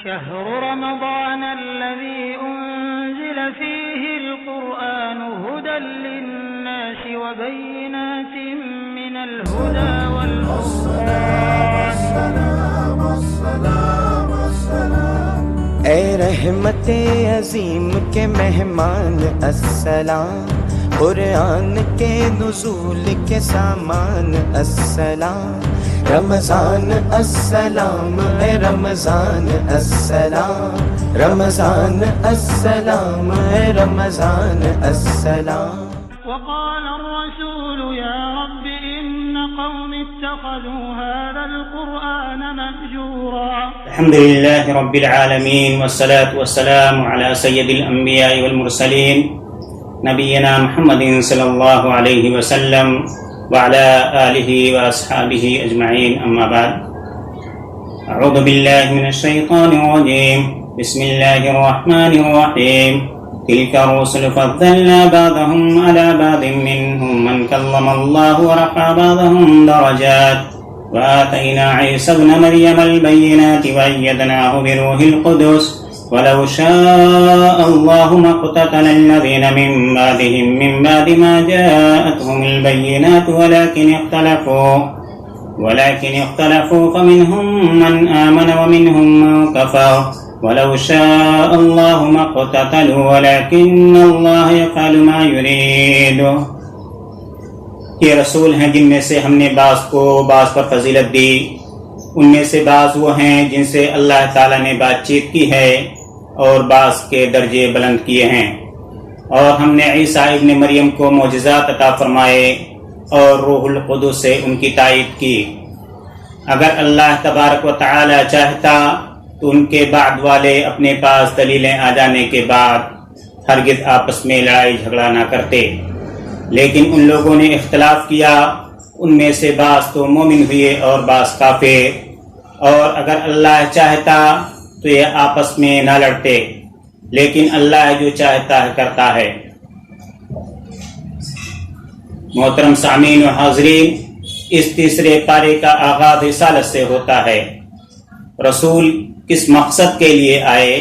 شهر رمضان الذي أنزل فيه القرآن هدى للناس وبينات من الهدى والفرقان. اے رحمت عظیم کے مہمان السلام، قرآن کے نزول کے سامان السلام، رمضان السلام اے رمضان السلام، رمضان السلام اے رمضان السلام. وقال الرسول يا رب إن قوم اتخذوا هذا القرآن مهجورا. الحمد لله رب العالمين والصلاة والسلام على سيد الأنبياء والمرسلين نبينا محمد صلى الله عليه وسلم وعلى آله وأصحابه أجمعين، أما بعد. أعوذ بالله من الشيطان الرجيم، بسم الله الرحمن الرحيم. تلك الرسل فضلنا بعضهم على بعض منهم من كلم الله ورفع بعضهم درجات وآتينا عيسى ابن مريم البينات وأيدناه بروح القدس ولو شاء الله ما اقتتل الذين من بعدهم من بعد ما جاءتهم البينات ولكن اختلفوا فمنهم من آمن ومنهم من كفر ولو شاء الله ما اقتتلوا ولكن الله يفعل ما يريد. یہ رسول ہیں جن میں سے ہم نے بعض کو بعض پر فضیلت دی، ان میں سے بعض وہ ہیں جن سے اللہ تعالیٰ نے بات چیت کی ہے اور بعض کے درجے بلند کیے ہیں، اور ہم نے عیسیٰ ابن مریم کو معجزات عطا فرمائے اور روح القدس سے ان کی تائید کی. اگر اللہ تبارک و تعالی چاہتا تو ان کے بعد والے اپنے پاس دلیلیں آ جانے کے بعد ہرگز آپس میں لڑائی جھگڑا نہ کرتے، لیکن ان لوگوں نے اختلاف کیا، ان میں سے بعض تو مومن ہوئے اور بعض کافر، اور اگر اللہ چاہتا تو یہ آپس میں نہ لڑتے، لیکن اللہ جو چاہتا ہے کرتا ہے. محترم سامعین و حاضرین، اس تیسرے پارے کا آغاز رسالت سے ہوتا ہے. رسول کس مقصد کے لیے آئے،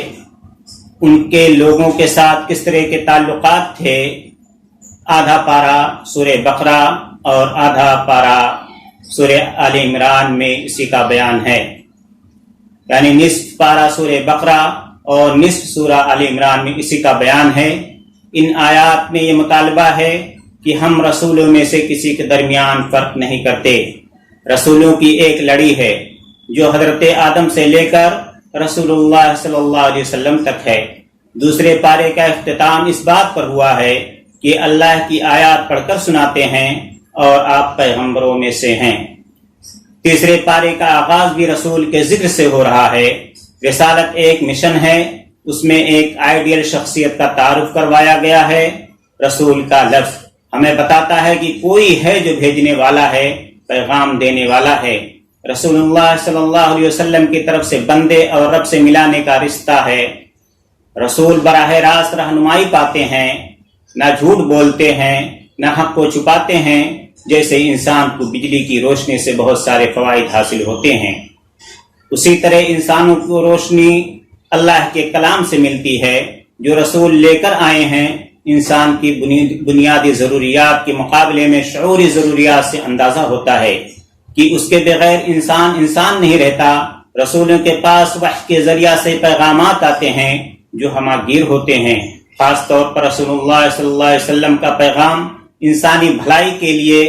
ان کے لوگوں کے ساتھ کس طرح کے تعلقات تھے، آدھا پارہ سورہ بقرہ اور آدھا پارہ سورہ آل عمران میں اسی کا بیان ہے. یعنی نصف پارہ سورہ بقرہ اور نصف سورہ آل عمران میں اسی کا بیان ہے. ان آیات میں یہ مطالبہ ہے کہ ہم رسولوں میں سے کسی کے درمیان فرق نہیں کرتے. رسولوں کی ایک لڑی ہے جو حضرت آدم سے لے کر رسول اللہ صلی اللہ علیہ وسلم تک ہے. دوسرے پارے کا اختتام اس بات پر ہوا ہے کہ اللہ کی آیات پڑھ کر سناتے ہیں اور آپ پیغمبروں میں سے ہیں. تیسرے پارے کا آغاز بھی رسول کے ذکر سے ہو رہا ہے. رسالت ایک مشن ہے، اس میں ایک آئیڈیل شخصیت کا تعارف کروایا گیا ہے. رسول کا لفظ ہمیں بتاتا ہے کہ کوئی ہے جو بھیجنے والا ہے، پیغام دینے والا ہے. رسول اللہ صلی اللہ علیہ وسلم کی طرف سے بندے اور رب سے ملانے کا رشتہ ہے. رسول براہ راست رہنمائی پاتے ہیں، نہ جھوٹ بولتے ہیں، نہ حق کو چھپاتے ہیں. جیسے انسان کو بجلی کی روشنی سے بہت سارے فوائد حاصل ہوتے ہیں، اسی طرح انسانوں کو روشنی اللہ کے کلام سے ملتی ہے. جو رسول لے کر آئے ہیں انسان کی بنیادی ضروریات کے مقابلے میں شعوری ضروریات سے اندازہ ہوتا ہے کہ اس کے بغیر انسان نہیں رہتا. رسولوں کے پاس وحی کے ذریعہ سے پیغامات آتے ہیں جو ہماگیر ہوتے ہیں. خاص طور پر رسول اللہ صلی اللہ علیہ وسلم کا پیغام انسانی بھلائی کے لیے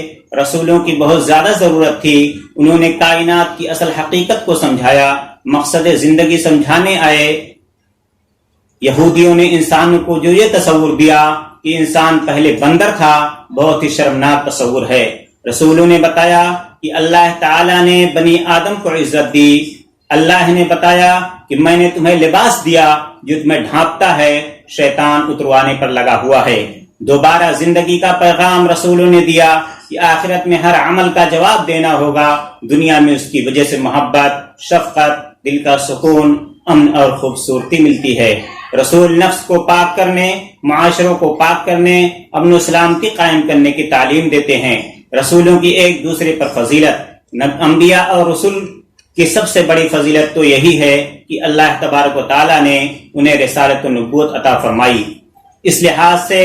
رسولوں کی بہت زیادہ ضرورت تھی. انہوں نے کائنات کی اصل حقیقت کو سمجھایا، مقصد زندگی سمجھانے آئے. یہودیوں نے انسانوں کو جو یہ تصور دیا کہ انسان پہلے بندر تھا، بہت ہی شرمناک تصور ہے. رسولوں نے بتایا کہ اللہ تعالیٰ نے بنی آدم کو عزت دی. اللہ نے بتایا کہ میں نے تمہیں لباس دیا جو تمہیں ڈھانپتا ہے، شیطان اتروانے پر لگا ہوا ہے. دوبارہ زندگی کا پیغام رسولوں نے دیا کہ آخرت میں ہر عمل کا جواب دینا ہوگا. دنیا میں اس کی وجہ سے محبت، شفقت، دل کا سکون، امن اور خوبصورتی ملتی ہے. رسول نفس کو پاک کرنے، معاشروں کو پاک کرنے، امن و سلامتی قائم کرنے کی تعلیم دیتے ہیں. رسولوں کی ایک دوسرے پر فضیلت، انبیاء اور رسول کہ سب سے بڑی فضیلت تو یہی ہے کہ اللہ تبارک و تعالیٰ نے انہیں رسالت و نبوت عطا فرمائی. اس لحاظ سے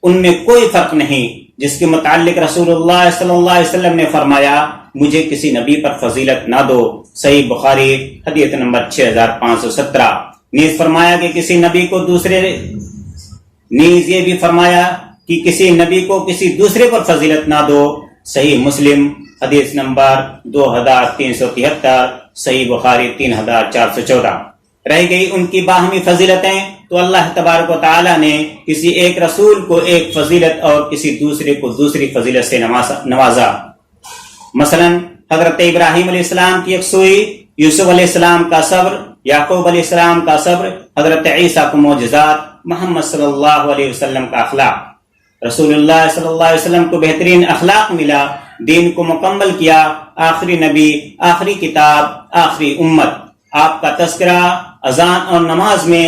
ان میں کوئی فرق نہیں جس کے متعلق رسول اللہ صلی اللہ علیہ وسلم نے فرمایا مجھے کسی نبی پر فضیلت نہ دو. صحیح بخاری حدیث نمبر 6517. نیز فرمایا کہ کسی نبی کو نیز یہ بھی فرمایا کہ کسی نبی کو کسی دوسرے پر فضیلت نہ دو. صحیح مسلم حدیث نمبر 2373. صحیح بخاری 3414. رہ گئی ان کی باہمی فضیلتیں تو اللہ تبارک و تعالیٰ نے کسی ایک رسول کو ایک فضیلت اور کسی دوسرے کو دوسری فضیلت سے نوازا. مثلا حضرت ابراہیم علیہ السلام کی یکسوئی، یوسف علیہ السلام کا صبر، یعقوب علیہ السلام کا صبر، حضرت عیسیٰ کو معجزات، محمد صلی اللہ علیہ وسلم کا اخلاق. رسول اللہ صلی اللہ علیہ وسلم کو بہترین اخلاق ملا، دین کو مکمل کیا، آخری نبی، آخری کتاب، آخری امت. آپ کا تذکرہ اذان اور نماز میں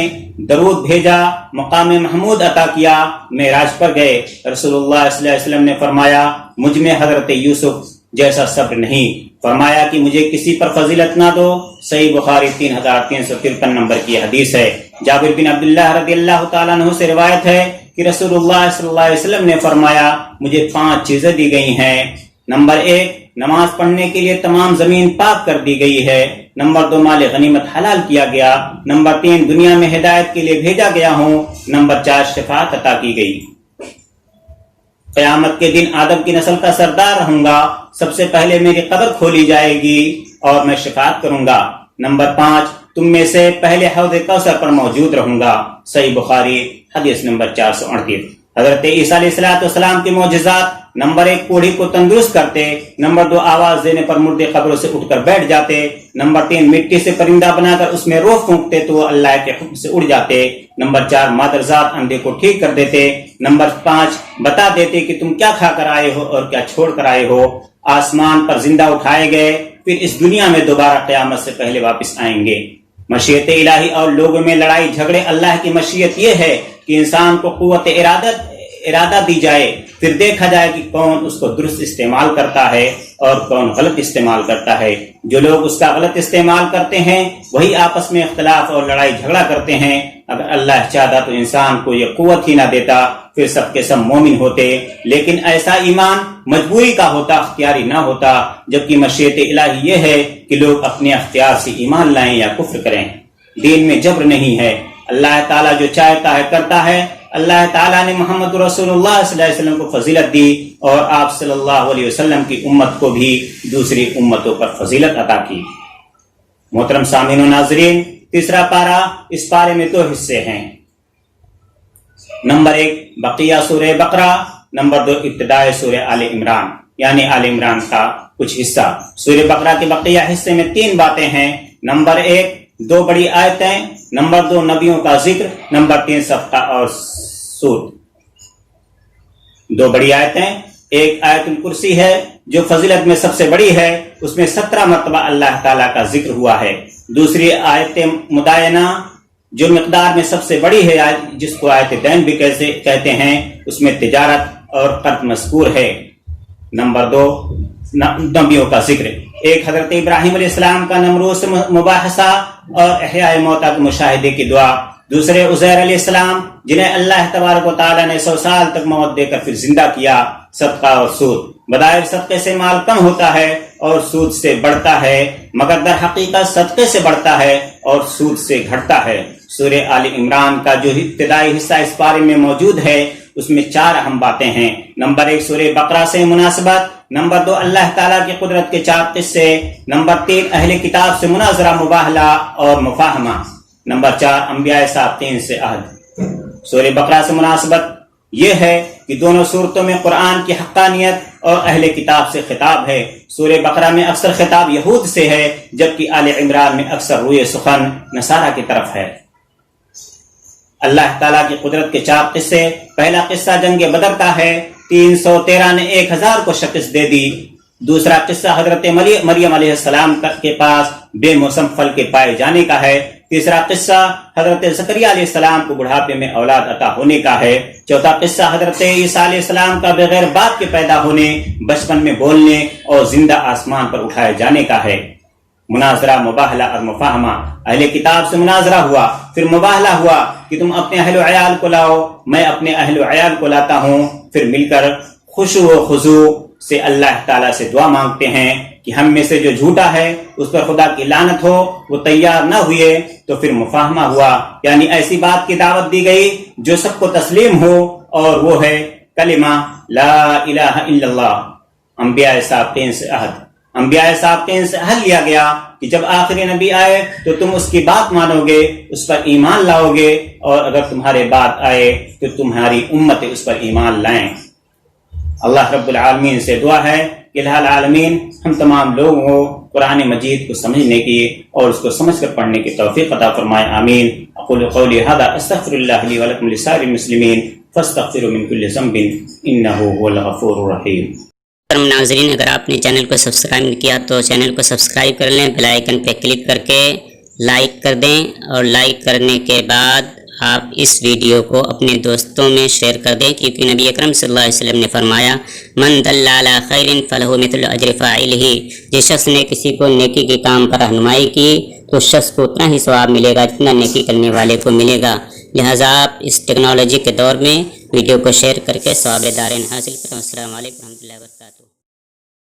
درود بھیجا، مقام محمود عطا کیا، معراج پر گئے. رسول اللہ صلی اللہ علیہ وسلم نے فرمایا مجھ میں حضرت یوسف جیسا صبر نہیں. فرمایا کہ مجھے کسی پر فضیلت نہ دو. صحیح بخاری 3353 نمبر کی حدیث ہے. جابر بن عبداللہ رضی اللہ تعالیٰ عنہ سے روایت ہے کہ رسول اللہ صلی اللہ علیہ وسلم نے فرمایا مجھے 5 چیزیں دی گئی ہیں. نمبر 1 نماز پڑھنے کے لیے تمام زمین پاک کر دی گئی ہے. نمبر 2 مال غنیمت حلال کیا گیا. نمبر 3 دنیا میں ہدایت کے لیے بھیجا گیا ہوں. نمبر 4 شفاعت عطا کی گئی. قیامت کے دن آدم کی نسل کا سردار رہوں گا. سب سے پہلے میری قبر کھولی جائے گی اور میں شفاعت کروں گا. نمبر 5 تم میں سے پہلے حوض کوثر پر موجود رہوں گا. صحیح بخاری حدیث نمبر 438. حضرت عیسیٰ علیہ السلام کے معجزات. نمبر 1 کوڑھی کو تندرست کرتے. نمبر 2 آواز دینے پر مردے قبروں سے اٹھ کر بیٹھ جاتے. نمبر 3 مٹی سے پرندہ بنا کر اس میں روح پھونکتے تو وہ اللہ کے حکم سے اڑ جاتے. نمبر 4 مادرزاد اندھے کو ٹھیک کر دیتے. نمبر 5 بتا دیتے کہ تم کیا کھا کر آئے ہو اور کیا چھوڑ کر آئے ہو. آسمان پر زندہ اٹھائے گئے، پھر اس دنیا میں دوبارہ قیامت سے پہلے واپس آئیں گے. مشیت الہی اور لوگوں میں لڑائی جھگڑے. اللہ کی مشیت یہ ہے کہ انسان کو قوت ارادہ دی جائے، پھر دیکھا جائے کہ کون اس کو درست استعمال کرتا ہے اور کون غلط استعمال کرتا ہے. جو لوگ اس کا غلط استعمال کرتے ہیں وہی آپس میں اختلاف اور لڑائی جھگڑا کرتے ہیں. اگر اللہ چاہتا تو انسان کو یہ قوت ہی نہ دیتا، پھر سب کے سب مومن ہوتے. لیکن ایسا ایمان مجبوری کا ہوتا، اختیاری نہ ہوتا. جبکہ مشیت الہی یہ ہے کہ لوگ اپنے اختیار سے ایمان لائیں یا کفر کریں. دین میں جبر نہیں ہے. اللہ تعالیٰ جو چاہتا ہے کرتا ہے. اللہ تعالیٰ نے محمد رسول اللہ صلی اللہ علیہ وسلم کو فضیلت دی اور آپ صلی اللہ علیہ وسلم کی امت کو بھی دوسری امتوں پر فضیلت عطا کی. محترم سامعین و ناظرین، تیسرا پارہ. اس پارے میں 2 حصے ہیں. نمبر 1 بقیہ سورہ بقرہ. نمبر 2 ابتدائے سورہ آل عمران، یعنی آل عمران کا کچھ حصہ. سورہ بقرہ کے بقیہ حصے میں 3 باتیں ہیں. نمبر 1 2 بڑی آیتیں. نمبر 2 نبیوں کا ذکر. نمبر 3 صدقہ اور سود. 2 بڑی آیتیں. ایک آیت الکرسی ہے جو فضیلت میں سب سے بڑی ہے، اس میں 17 مرتبہ اللہ تعالیٰ کا ذکر ہوا ہے. دوسری آیت مدائنہ جو مقدار میں سب سے بڑی ہے، جس کو آیت دین بھی کہتے ہیں، اس میں تجارت اور قرض مذکور ہے. نمبر 2 نبیوں کا ذکر. ایک حضرت ابراہیم علیہ السلام کا نمرود سے مباحثہ اور احیاء موتیٰ کے مشاہدے کی دعا. دوسرے عزیر علیہ السلام جنہیں اللہ تبارک و تعالیٰ نے 100 سال تک موت دے کر پھر زندہ کیا. صدقہ اور سود. بظاہر صدقے سے مال کم ہوتا ہے اور سود سے بڑھتا ہے، مگر در حقیقت صدقے سے بڑھتا ہے اور سود سے گھٹتا ہے. سورہ آل عمران کا جو ابتدائی حصہ اس پارے میں موجود ہے اس میں 4 اہم باتیں ہیں. نمبر 1 سورہ بقرہ سے مناسبت. نمبر 2 اللہ تعالیٰ کی قدرت کے 4 قصے. نمبر 3 اہل کتاب سے مناظرہ، مباہلہ اور مفاہمہ. نمبر 4 انبیاء صادقین سے عہد. سورہ بقرہ سے مناسبت یہ ہے کہ دونوں صورتوں میں قرآن کی حقانیت اور اہل کتاب سے خطاب ہے. سورہ بقرہ میں اکثر خطاب یہود سے ہے، جبکہ آل عمران میں اکثر روئے سخن نصارہ کی طرف ہے. اللہ تعالیٰ کی قدرت کے 4 قصے. پہلا قصہ جنگ بدر کا ہے. 313 نے 1000 کو شکست دے دی. دوسرا قصہ حضرت مریم علیہ السلام کے پاس بے موسم پھل کے پائے جانے کا ہے. تیسرا قصہ حضرت زکریہ علیہ السلام کو بڑھاپے میں اولاد عطا ہونے کا ہے. چوتھا قصہ حضرت عیسیٰ علیہ السلام کا بغیر باپ کے پیدا ہونے، بچپن میں بولنے اور زندہ آسمان پر اٹھائے جانے کا ہے. مناظرہ، مباہلہ اور مفاہمہ. اہل کتاب سے مناظرہ ہوا، پھر مباہلہ ہوا کہ تم اپنے اہل و عیال کو لاؤ، میں اپنے اہل و عیال کو لاتا ہوں، پھر مل کر خشوع و خضوع سے اللہ تعالیٰ سے دعا مانگتے ہیں کہ ہم میں سے جو جھوٹا ہے اس پر خدا کی لعنت ہو. وہ تیار نہ ہوئے تو پھر مفاہمہ ہوا، یعنی ایسی بات کی دعوت دی گئی جو سب کو تسلیم ہو، اور وہ ہے کلمہ لا الہ الا اللہ. انبیاء سابقین سے عہد لیا گیا کہ جب آخری نبی آئے تو تم اس کی بات مانو گے، اس پر ایمان لاؤ گے، اور اگر تمہارے بعد آئے تو تمہاری امت اس پر ایمان لائیں. اللہ رب العالمین سے دعا ہے کہ الہ العالمین ہم تمام لوگوں کو قرآن مجید کو سمجھنے کی اور اس کو سمجھ کر پڑھنے کی توفیق عطا فرمائے. آمین. اقول قولی ھذا استغفر اللہ لی ولکم لسائر المسلمین فاستغفروا من کل ذنب انہ هو الغفور الرحیم. ناظرین، اگر آپ نے چینل کو سبسکرائب نہیں کیا تو چینل کو سبسکرائب کر لیں، بیل آئیکن پہ کلک کر کے لائک کر دیں، اور لائک کرنے کے بعد آپ اس ویڈیو کو اپنے دوستوں میں شیئر کر دیں، کیونکہ نبی اکرم صلی اللہ علیہ وسلم نے فرمایا من دل علی خیر فلہ مثل اجر فاعلہ، جس شخص نے کسی کو نیکی کے کام پر رہنمائی کی تو اس شخص کو اتنا ہی ثواب ملے گا جتنا نیکی کرنے والے کو ملے گا. لہٰذا آپ اس ٹیکنالوجی کے دور میں ویڈیو کو شیئر کر کے ثواب دارین حاصل کریں. السلام علیکم و رحمۃ اللہ وبرکاتہ.